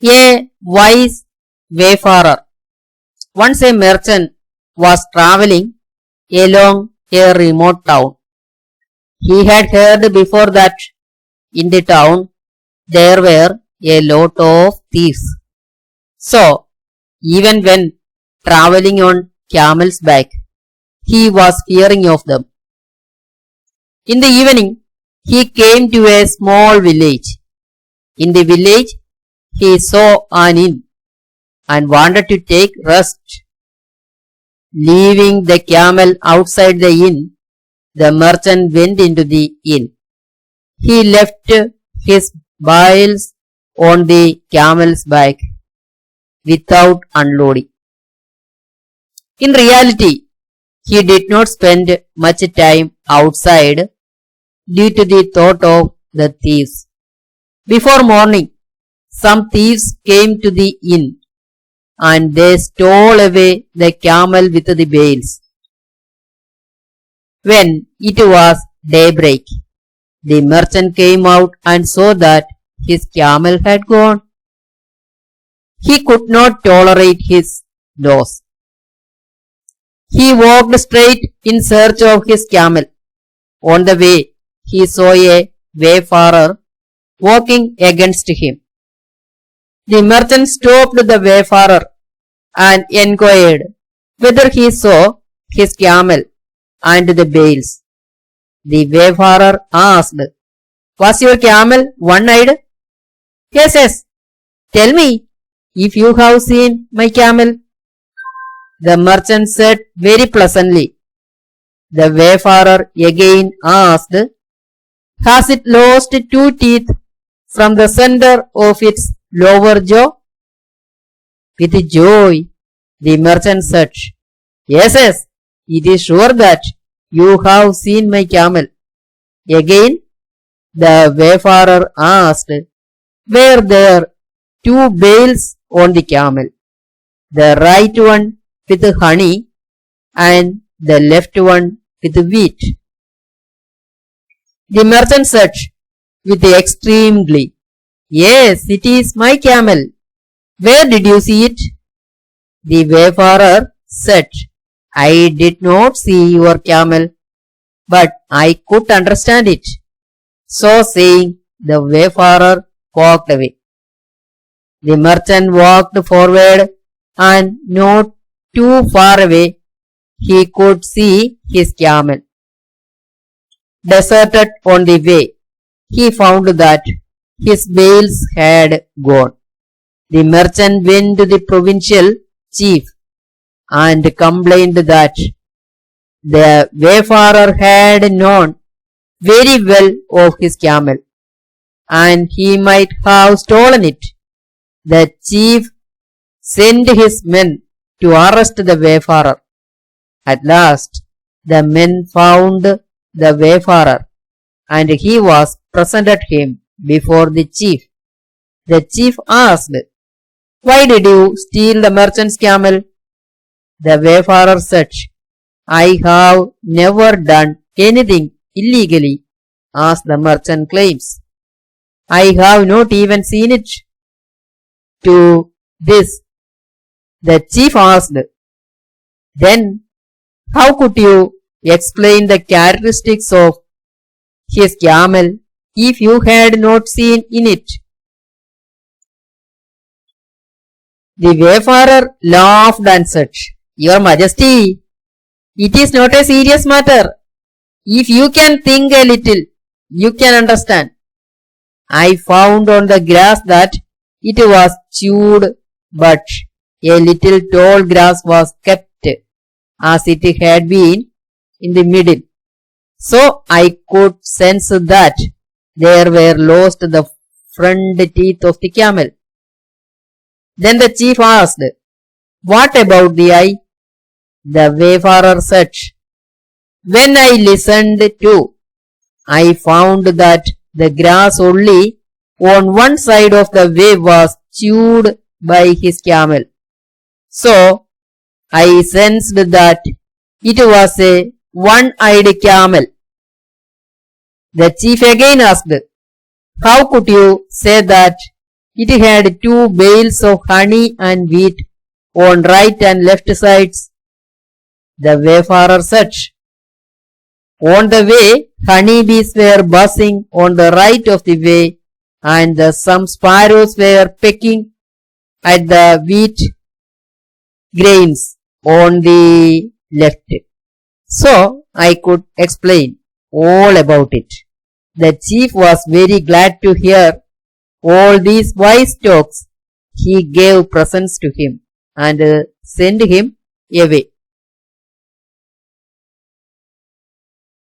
A wise wayfarer. Once a merchant was traveling along a remote town. He had heard before that in the town there were a lot of thieves. So, even when traveling on camel's back, he was fearing of them. In the evening, he came to a small village. In the village, he saw an inn and wanted to take rest. Leaving the camel outside the inn, the merchant went into the inn. He left his bales on the camel's back without unloading. In reality, he did not spend much time outside due to the thought of the thieves. Before morning, some thieves came to the inn and they stole away the camel with the bales. When it was daybreak, the merchant came out and saw that his camel had gone. He could not tolerate his loss. He walked straight in search of his camel. On the way, he saw a wayfarer walking against him. The merchant stopped the wayfarer and inquired whether he saw his camel and the bales. The wayfarer asked, "Was your camel one-eyed?" "Yes, yes. Tell me if you have seen my camel." The merchant said very pleasantly. The wayfarer again asked, "Has it lost 2 teeth from the center of its lower jaw?" With joy, the merchant said, "Yes, yes, it is sure that you have seen my camel." Again, the wayfarer asked, "Were there 2 bales on the camel, the right one with honey and the left one with wheat?" The merchant said with extreme glee, "Yes, it is my camel. Where did you see it?" The wayfarer said, "I did not see your camel, but I could understand it." So saying, the wayfarer walked away. The merchant walked forward and not too far away he could see his camel. Deserted on the way, he found that his bales had gone. The merchant went to the provincial chief and complained that the wayfarer had known very well of his camel and he might have stolen it. The chief sent his men to arrest the wayfarer. At last, the men found the wayfarer and he was presented him before the chief. The chief asked, "Why did you steal the merchant's camel?" The wayfarer said, "I have never done anything illegally, as the merchant claims. I have not even seen it." To this, the chief asked, "Then how could you explain the characteristics of his camel if you had not seen in it?" The wayfarer laughed and said, "Your Majesty, it is not a serious matter. If you can think a little, you can understand. I found on the grass that it was chewed, but a little tall grass was kept as it had been in the middle. So I could sense that there were lost the front teeth of the camel." Then the chief asked, "What about the eye?" The wayfarer said, "When I listened to, I found that the grass only on one side of the way was chewed by his camel. So I sensed that it was a one-eyed camel." The chief again asked, "How could you say that It had 2 bales of honey and wheat on right and left sides. The wayfarer said, on the way, honeybees were buzzing on the right of the way, and some sparrows were pecking at the wheat grains on the left. So I could explain all about it. The chief was very glad to hear all these wise talks. He gave presents to him and sent him away.